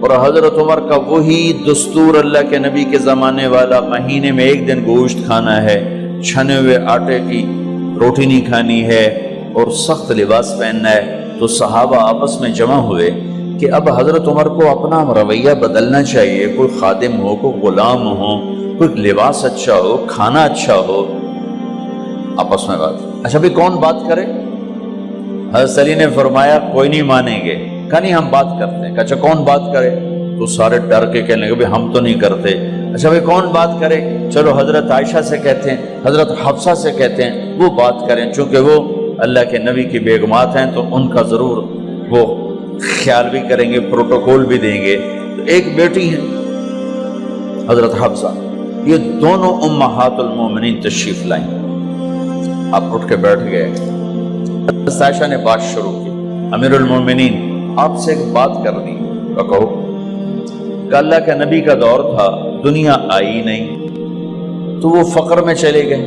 اور حضرت عمر کا وہی دستور اللہ کے نبی کے زمانے والا، مہینے میں ایک دن گوشت کھانا ہے، چھنے ہوئے آٹے کی روٹی نہیں کھانی ہے اور سخت لباس پہننا ہے۔ تو صحابہ آپس میں جمع ہوئے کہ اب حضرت عمر کو اپنا رویہ بدلنا چاہیے، کوئی خادم ہو، کوئی غلام ہو، کوئی لباس اچھا ہو، کھانا اچھا ہو۔ آپس میں بات، اچھا بھی کون بات کرے؟ حضرت علی نے فرمایا کوئی نہیں مانیں گے، کہا نہیں ہم بات کرتے ہیں۔ اچھا کون بات کرے؟ تو سارے ڈر کے کہنے لگے ہم تو نہیں کرتے۔ اچھا بھائی کون بات کرے؟ چلو حضرت عائشہ سے کہتے ہیں، حضرت حفصہ سے کہتے ہیں وہ بات کریں، چونکہ وہ اللہ کے نبی کی بیگمات ہیں تو ان کا ضرور وہ خیال بھی کریں گے، پروٹوکول بھی دیں گے۔ تو ایک بیٹی ہے حضرت حفصہ، یہ دونوں امہات المومنین تشریف لائیں۔ آپ اٹھ کے بیٹھ گئے۔ حضرت عائشہ نے بات شروع کی، امیر المومنین آپ سے ایک بات کرنی ہے۔ کہو۔ کہ اللہ کے نبی کا دور تھا، دنیا آئی نہیں تو وہ فقر میں چلے گئے،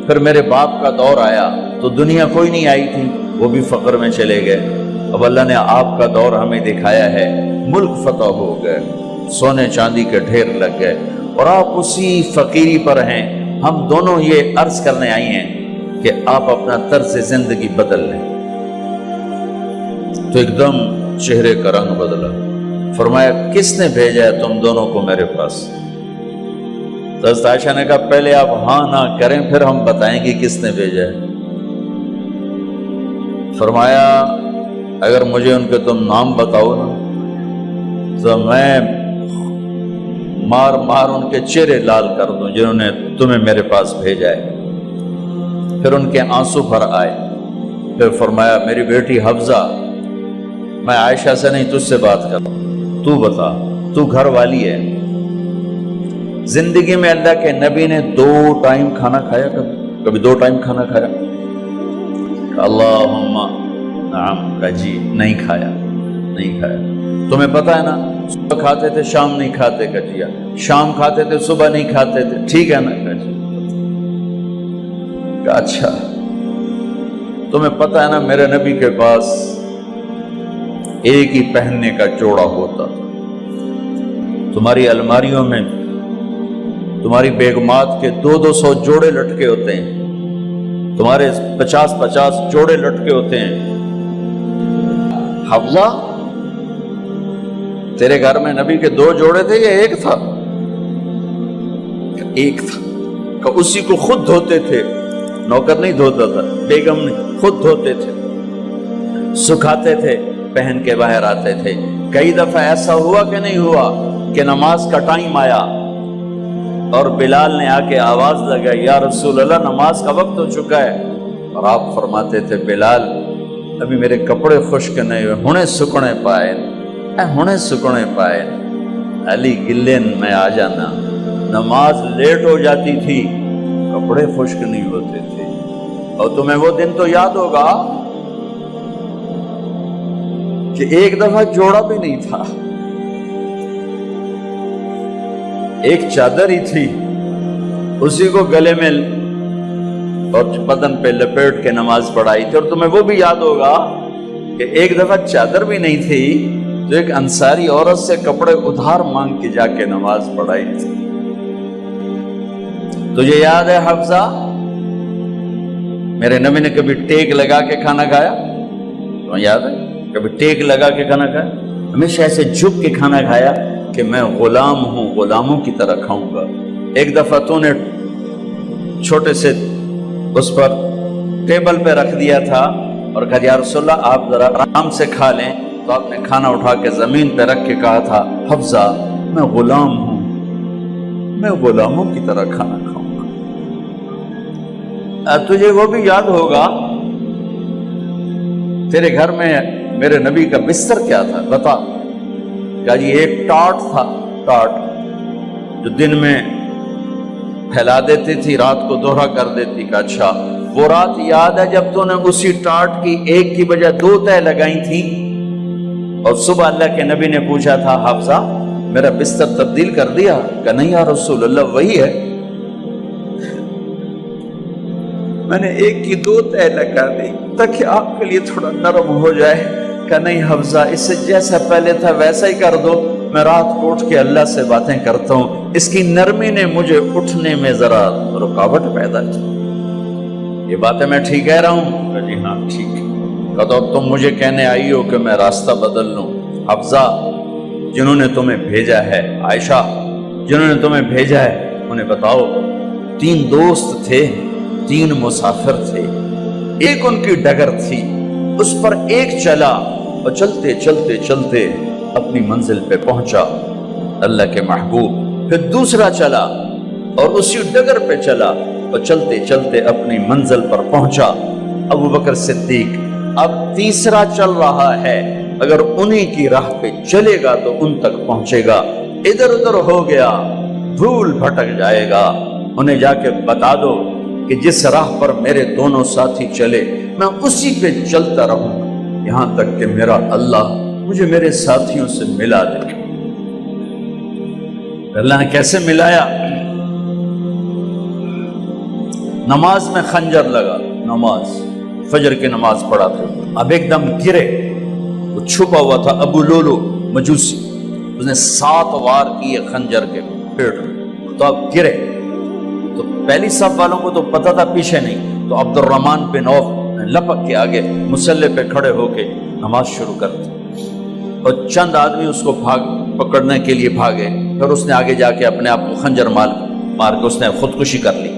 پھر میرے باپ کا دور آیا تو دنیا کوئی نہیں آئی تھی، وہ بھی فقر میں چلے گئے۔ اب اللہ نے آپ کا دور ہمیں دکھایا ہے، ملک فتح ہو گئے، سونے چاندی کے ڈھیر لگ گئے اور آپ اسی فقیری پر ہیں۔ ہم دونوں یہ عرض کرنے آئی ہیں کہ آپ اپنا طرز زندگی بدل لیں۔ تو ایک دم چہرے کا رنگ بدلا، فرمایا کس نے بھیجا ہے تم دونوں کو میرے پاس؟ تو حضرت عائشہ نے کہا پہلے آپ ہاں نہ کریں پھر ہم بتائیں گے کس نے بھیجا ہے۔ فرمایا اگر مجھے ان کے تم نام بتاؤ نا تو میں مار مار ان کے چہرے لال کر دوں جنہوں نے تمہیں میرے پاس بھیجا ہے۔ پھر ان کے آنسو بھر آئے۔ پھر فرمایا میری بیٹی حفصہ، میں عائشہ سے نہیں تجھ سے بات کر رہا ہوں، تو بتا، تو گھر والی ہے۔ زندگی میں اللہ کے نبی نے 2 ٹائم کھانا کھایا؟ کبھی 2 ٹائم کھانا کھایا؟ اللہم نعم، کہا جی نہیں کھایا، نہیں کھایا۔ تمہیں پتا ہے نا صبح کھاتے تھے شام نہیں کھاتے؟ کہا جی شام کھاتے تھے صبح نہیں کھاتے تھے، ٹھیک ہے نا؟ کہا جی۔ کہا اچھا تمہیں پتا ہے نا میرے نبی کے پاس ایک ہی پہننے کا جوڑا ہوتا تھا، تمہاری الماریوں میں تمہاری بیگمات کے 200 جوڑے لٹکے ہوتے ہیں، تمہارے 50 جوڑے لٹکے ہوتے ہیں۔ حفصہ تیرے گھر میں نبی کے 2 جوڑے تھے یا ایک تھا؟ ایک تھا۔ کہ اسی کو خود دھوتے تھے، نوکر نہیں دھوتا تھا، بیگم نہیں، خود دھوتے تھے، سکھاتے تھے، پہن کے باہر آتے تھے۔ کئی دفعہ ایسا ہوا کہ نہیں ہوا کہ نماز کا ٹائم آیا اور بلال نے آ کے آواز لگائی یا رسول اللہ نماز کا وقت ہو چکا ہے، اور آپ فرماتے تھے بلال ابھی میرے کپڑے خشک نہیں ہوئے، ہونے سکنے پائے، ہونے سکنے پائے۔ علی گلین میں آ جانا، نماز لیٹ ہو جاتی تھی، کپڑے خشک نہیں ہوتے تھے۔ اور تمہیں وہ دن تو یاد ہوگا کہ ایک دفعہ جوڑا بھی نہیں تھا، ایک چادر ہی تھی، اسی کو گلے میں اور بدن پہ لپیٹ کے نماز پڑھائی تھی۔ اور تمہیں وہ بھی یاد ہوگا کہ ایک دفعہ چادر بھی نہیں تھی تو ایک انصاری عورت سے کپڑے ادھار مانگ کے جا کے نماز پڑھائی تھی۔ تجھے یاد ہے حفصہ میرے نبی نے کبھی ٹیک لگا کے کھانا کھایا؟ تمہیں یاد ہے؟ کبھی ٹیک لگا کے کھانا کھایا؟ ہمیشہ ایسے جھک کے کھانا کھایا کہ میں غلام ہوں، غلاموں کی طرح کھاؤں گا۔ ایک دفعہ تو نے چھوٹے سے اس پر ٹیبل پہ رکھ دیا تھا اور کہا یا رسول اللہ آپ ذرا آرام سے کھا لیں، تو آپ نے کھانا اٹھا کے زمین پہ رکھ کے کہا تھا حفصہ میں غلام ہوں، میں غلاموں کی طرح کھانا کھاؤں گا۔ تجھے وہ بھی یاد ہوگا تیرے گھر میں میرے نبی کا بستر کیا تھا بتا؟ کہا جی ایک ٹاٹ تھا، ٹاٹ جو دن میں پھیلا دیتی تھی رات کو دوہرا کر دیتی۔ کہا اچھا وہ رات یاد ہے جب تو نے اسی ٹاٹ کی ایک کی بجائے 2 تہ لگائی تھی، اور صبح اللہ کے نبی نے پوچھا تھا حفصہ میرا بستر تبدیل کر دیا؟ کہ نہیں یا رسول اللہ وہی ہے، میں نے ایک کی 2 تہ لگا دی تاکہ آپ کے لیے تھوڑا نرم ہو جائے۔ کہ نہیں حفصہ اس سے جیسا پہلے تھا ویسا ہی کر دو، میں رات کو اٹھ کے اللہ سے باتیں کرتا ہوں، اس کی نرمی نے مجھے اٹھنے میں ذرا رکاوٹ پیدا کی۔ یہ باتیں میں ٹھیک کہہ رہا ہوں؟ کہ جی ہاں ٹھیک ہے۔ کہ تو تم مجھے کہنے آئی ہو کہ میں راستہ بدل لوں؟ حفصہ جنہوں نے تمہیں بھیجا ہے، عائشہ جنہوں نے تمہیں بھیجا ہے انہیں بتاؤ 3 دوست تھے، 3 مسافر تھے، ایک ان کی ڈگر تھی، اس پر ایک چلا اور چلتے چلتے چلتے اپنی منزل پہ پہنچا اللہ کے محبوب، پھر دوسرا چلا اور اسی ڈگر پہ چلا اور چلتے چلتے اپنی منزل پر پہنچا ابو بکر صدیق۔ اب تیسرا چل رہا ہے، اگر انہی کی راہ پہ چلے گا تو ان تک پہنچے گا، ادھر ادھر ہو گیا بھول بھٹک جائے گا۔ انہیں جا کے بتا دو کہ جس راہ پر میرے دونوں ساتھی چلے میں اسی پہ چلتا رہوں گا یہاں تک کہ میرا اللہ مجھے میرے ساتھیوں سے ملا دے۔ اللہ نے کیسے ملایا؟ نماز میں خنجر لگا، نماز فجر کی نماز پڑھا تھا، اب ایک دم گرے، وہ چھپا ہوا تھا ابو لولو مجوسی، اس نے 7 وار کیے خنجر کے پیٹ میں، تو اب گرے تو پہلی صف والوں کو تو پتہ تھا پیچھے نہیں، تو عبد الرحمن بن عوف لپک کے آگے مصلی پہ کھڑے ہو کے نماز شروع کر دی، اور چند آدمی اس کو پکڑنے کے لیے بھاگے، پھر اس نے آگے جا کے اپنے آپ کو خنجر مار کے اس نے خودکشی کر لی۔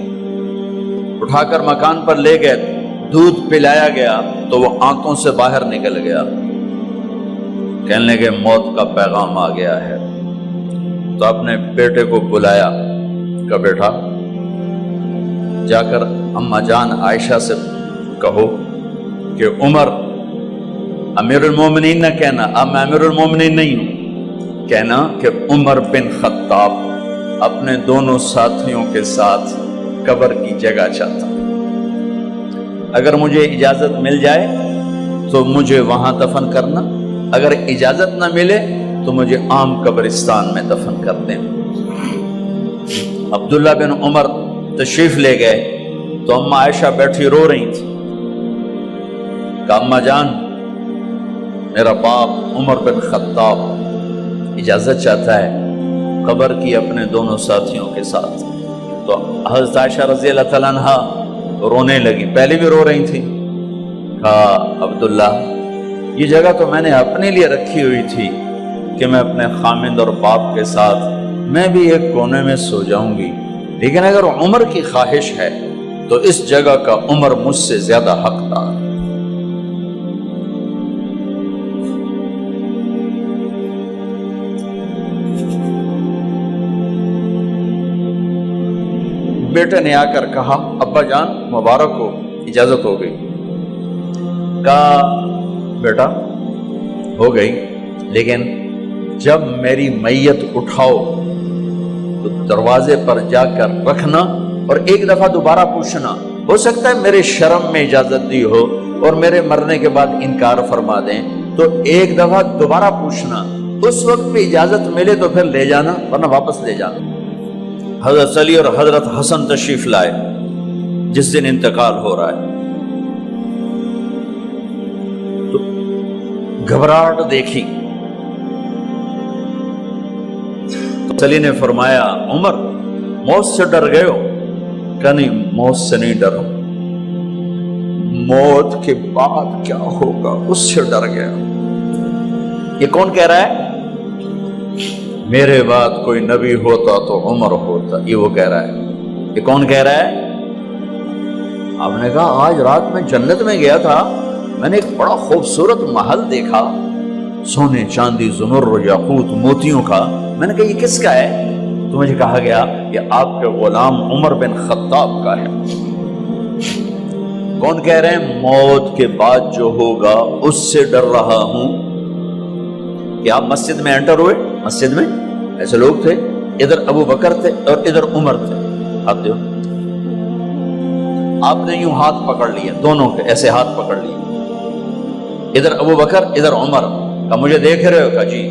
اٹھا کر مکان پر لے گئے، دودھ پلایا گیا تو وہ آنتوں سے باہر نکل گیا، کہنے لگے موت کا پیغام آ گیا ہے۔ تو اپنے بیٹے کو بلایا کہ بیٹا جا کر اماں جان عائشہ سے کہو کہ عمر امیر المومنین نہ کہنا، اب میں امیر المومنین نہیں ہوں، کہنا کہ عمر بن خطاب اپنے دونوں ساتھیوں کے ساتھ قبر کی جگہ چاہتا، اگر مجھے اجازت مل جائے تو مجھے وہاں دفن کرنا، اگر اجازت نہ ملے تو مجھے عام قبرستان میں دفن کر دیں۔ عبداللہ بن عمر تشریف لے گئے تو اماں عائشہ بیٹھی رو رہی تھی کہ اماں جان میرا باپ عمر بن خطاب اجازت چاہتا ہے قبر کی اپنے دونوں ساتھیوں کے ساتھ۔ تو حضرت عائشہ رضی اللہ تعالیٰ عنہا رونے لگی، پہلے بھی رو رہی تھی، کہا عبداللہ یہ جگہ تو میں نے اپنے لیے رکھی ہوئی تھی کہ میں اپنے خامند اور باپ کے ساتھ میں بھی ایک کونے میں سو جاؤں گی، لیکن اگر عمر کی خواہش ہے تو اس جگہ کا عمر مجھ سے زیادہ حقدار ہے۔ بیٹے نے آ کر کہا ابا جان مبارک ہو، اجازت ہو گئی۔ کہا بیٹا ہو گئی، لیکن جب میری میت اٹھاؤ تو دروازے پر جا کر رکھنا اور ایک دفعہ دوبارہ پوچھنا، ہو سکتا ہے میرے شرم میں اجازت دی ہو اور میرے مرنے کے بعد انکار فرما دیں، تو ایک دفعہ دوبارہ پوچھنا، اس وقت بھی اجازت ملے تو پھر لے جانا ورنہ واپس لے جانا۔ حضرت علی اور حضرت حسن تشریف لائے جس دن انتقال ہو رہا ہے، تو گھبراہٹ دیکھی، علی نے فرمایا عمر موت سے ڈر گئے ہو؟ کہ نہیں موت سے نہیں ڈرا، موت کے بعد کیا ہوگا اس سے ڈر گیا۔ یہ کون کہہ رہا ہے؟ میرے بعد کوئی نبی ہوتا تو عمر ہوتا، یہ وہ کہہ رہا ہے۔ یہ کون کہہ رہا ہے؟ آپ نے کہا آج رات میں جنت میں گیا تھا، میں نے ایک بڑا خوبصورت محل دیکھا، سونے چاندی زمر یاقوت موتیوں کا، میں نے کہا یہ کس کا ہے؟ تو مجھے کہا گیا یہ آپ کے غلام عمر بن خطاب کا ہے۔ کون کہہ رہے ہیں؟ موت کے بعد جو ہوگا اس سے ڈر رہا ہوں۔ کہ آپ مسجد میں انٹر ہوئے، مسجد میں ایسے لوگ تھے، ادھر ابو بکر تھے اور ادھر عمر تھے، آپ دیو آپ نے یوں ہاتھ پکڑ لیا، دونوں کے ایسے ہاتھ پکڑ لیے، ادھر ابو بکر ادھر عمر، کہا مجھے دیکھ رہے ہو؟ کہا جی۔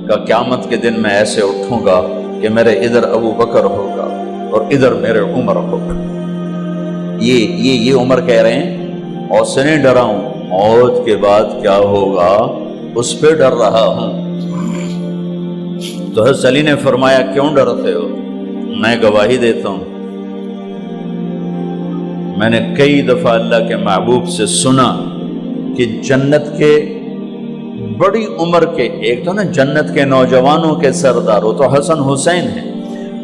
کہا قیامت کے دن میں ایسے اٹھوں گا کہ میرے ادھر ابو بکر ہوگا اور ادھر میرے عمر ہوگا۔ یہ عمر کہہ رہے ہیں اور سے نہیں ڈرا ہوں، موت کے بعد کیا ہوگا اس پہ ڈر رہا ہوں۔ تو حضرت علی نے فرمایا کیوں ڈرتے ہو؟ میں گواہی دیتا ہوں، میں نے کئی دفعہ اللہ کے محبوب سے سنا کہ جنت کے بڑی عمر کے، ایک تو نا جنت کے نوجوانوں کے سردار، وہ تو حسن حسین ہیں،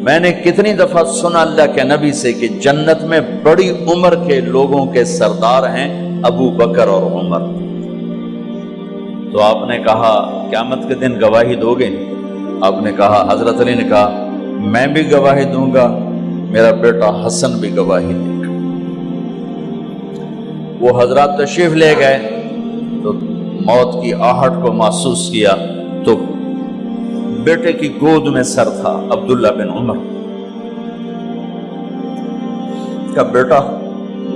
میں نے کتنی دفعہ سنا اللہ کے نبی سے کہ جنت میں بڑی عمر کے لوگوں کے سردار ہیں ابو بکر اور عمر۔ تو آپ نے کہا قیامت کے دن گواہی دو گے؟ آپ نے کہا، حضرت علی نے کہا میں بھی گواہی دوں گا، میرا بیٹا حسن بھی گواہی دے گا۔ وہ حضرات تشریف لے گئے تو موت کی آہٹ کو محسوس کیا تو بیٹے کی گود میں سر تھا عبداللہ بن عمر کا، بیٹا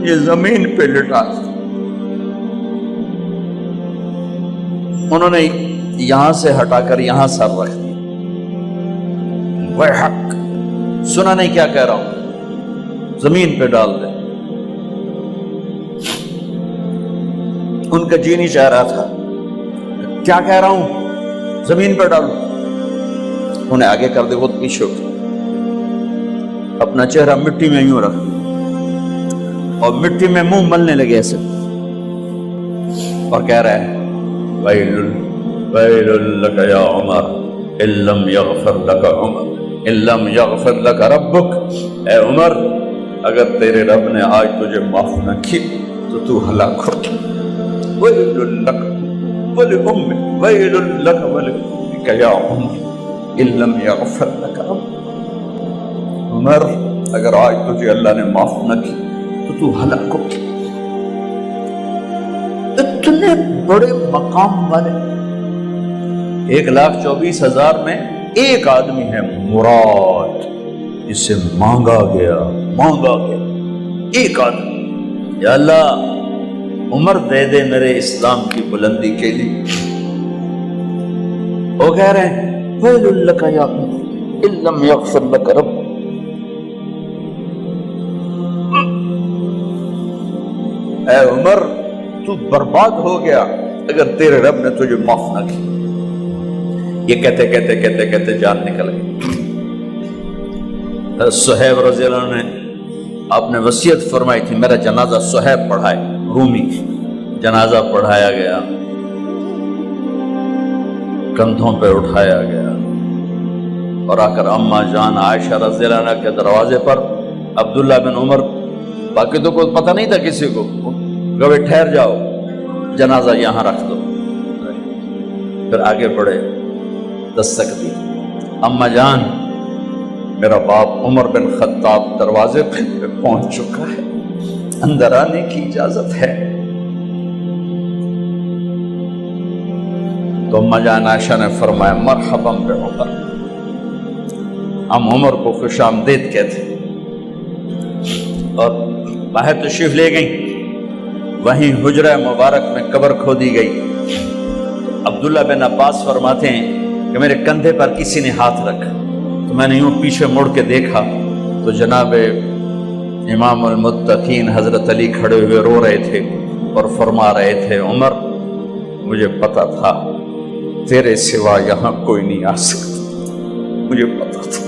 یہ زمین پہ لٹا۔ انہوں نے یہاں سے ہٹا کر یہاں سر رکھ دیا۔ وَيْحَكَ، سنا نہیں کیا کہہ رہا ہوں؟ زمین پہ ڈال دے۔ ان کا جی نہیں چاہ رہا تھا، کیا کہہ رہا ہوں؟ زمین پہ ڈالو۔ انہیں آگے کر دے، خود پیچھے اٹھ، اپنا چہرہ مٹی میں یوں رکھ اور مٹی میں منہ ملنے لگے ایسے، اور کہہ رہا ہے وَيْلٌ لَكَ يَا عُمَرْ إِن لَّمْ يَغْفِرْ لَكَ عُمَرْ إِن لَّمْ يَغْفِرْ لَكَ رَبُّكَ، اے عمر اگر تیرے رب نے آج تجھے معاف نہ کی تو ہلاک ہو۔ وَيْلٌ لَكَ وَلِأُمِّكَ وَيْلٌ لَكَ وَلِأُمِّكَ يَا عُمَرْ إِن لَّمْ يَغْفِرْ لَكَ رَبُّكَ، عمر اگر آج تجھے اللہ نے معاف نہ کی تو ہلاک ہو۔ اتنے بڑے مقام والے 1,24,000 میں ایک آدمی ہے مراد، جسے مانگا گیا ایک آدمی، یا اللہ عمر دے دے میرے اسلام کی بلندی کے لیے۔ وہ کہہ رہے ہیں وَيْلٌ لَكَ يَا عُمَرْ إِن لَّمْ يَغْفِرْ لَكَ رَبُّكَ، اے عمر تو برباد ہو گیا اگر تیرے رب نے تجھے معاف نہ کی۔ یہ کہتے کہتے جان نکل گئی۔ صہیب رضی اللہ عنہ نے آپ نے وصیت فرمائی تھی میرا جنازہ صہیب پڑھائے، رومی جنازہ پڑھایا گیا، کندھوں پہ اٹھایا گیا، اور آ کر اماں جان عائشہ رضی اللہ عنہ کے دروازے پر عبداللہ بن عمر، باقی تو کوئی پتہ نہیں تھا کسی کو، گوے ٹھہر جاؤ جنازہ یہاں رکھ دو۔ پھر آگے بڑھے، دستک دی، اماں جان میرا باپ عمر بن خطاب دروازے پہ پہنچ چکا ہے، اندر آنے کی اجازت ہے۔ تو اماں جان عائشہ نے فرمایا مرحبا بعمر، ہم عمر کو خوش آمدید کہتے، اور باہر تشریف لے گئیں۔ وہیں حجرہ مبارک میں قبر کھودی گئی۔ عبداللہ بن عباس فرماتے ہیں کہ میرے کندھے پر کسی نے ہاتھ رکھا تو میں نے یوں پیچھے مڑ کے دیکھا تو جناب امام المتقین حضرت علی کھڑے ہوئے رو رہے تھے اور فرما رہے تھے عمر مجھے پتا تھا تیرے سوا یہاں کوئی نہیں آ سکتا، مجھے پتا تھا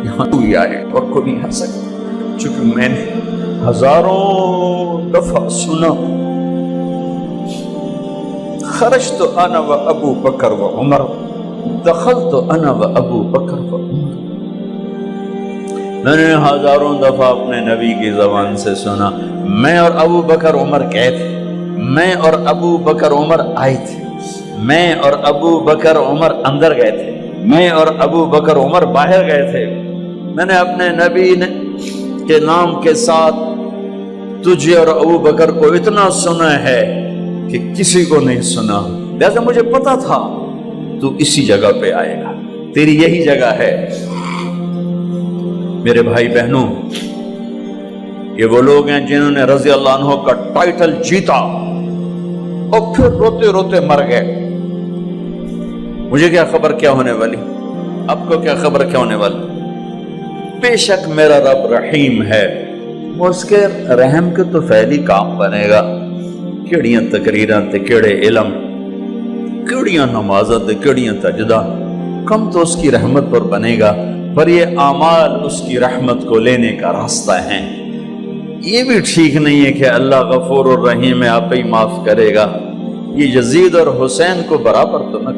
یہاں تو ہی آئے اور کوئی نہیں آ سکتا، چونکہ میں نے ہزاروں دفعہ سنا خرجت انا و ابو بکر و عمر دخلت انا و ابو بکر و عمر، میں نے ہزاروں دفعہ اپنے نبی کی زبان سے سنا میں اور ابو بکر عمر گئے تھے، میں اور ابو بکر عمر آئے تھے، میں اور ابو بکر عمر اندر گئے تھے، میں اور ابو بکر عمر باہر گئے تھے، میں نے اپنے نبی کے نام کے ساتھ تجھے اور ابو بکر کو اتنا سنا ہے کہ کسی کو نہیں سنا، لہذا مجھے پتا تھا تو اسی جگہ پہ آئے گا، تیری یہی جگہ ہے۔ میرے بھائی بہنوں، یہ وہ لوگ ہیں جنہوں نے رضی اللہ عنہ کا ٹائٹل جیتا اور پھر روتے روتے مر گئے۔ مجھے کیا خبر کیا ہونے والی، آپ کو کیا خبر کیا ہونے والی؟ بے شک میرا رب رحیم ہے، اس کے رحم کے تو فعلی کام بنے گا۔ کیڑیاں تقریراں تے کیڑے علم، کیڑیاں نمازاں تے کیڑیاں سجدہ، کم تو اس کی رحمت پر بنے گا، پر یہ اعمال اس کی رحمت کو لینے کا راستہ ہیں۔ یہ بھی ٹھیک نہیں ہے کہ اللہ غفور الرحیم ہے، آپ ہی معاف کرے گا۔ یہ یزید اور حسین کو برابر تو نہ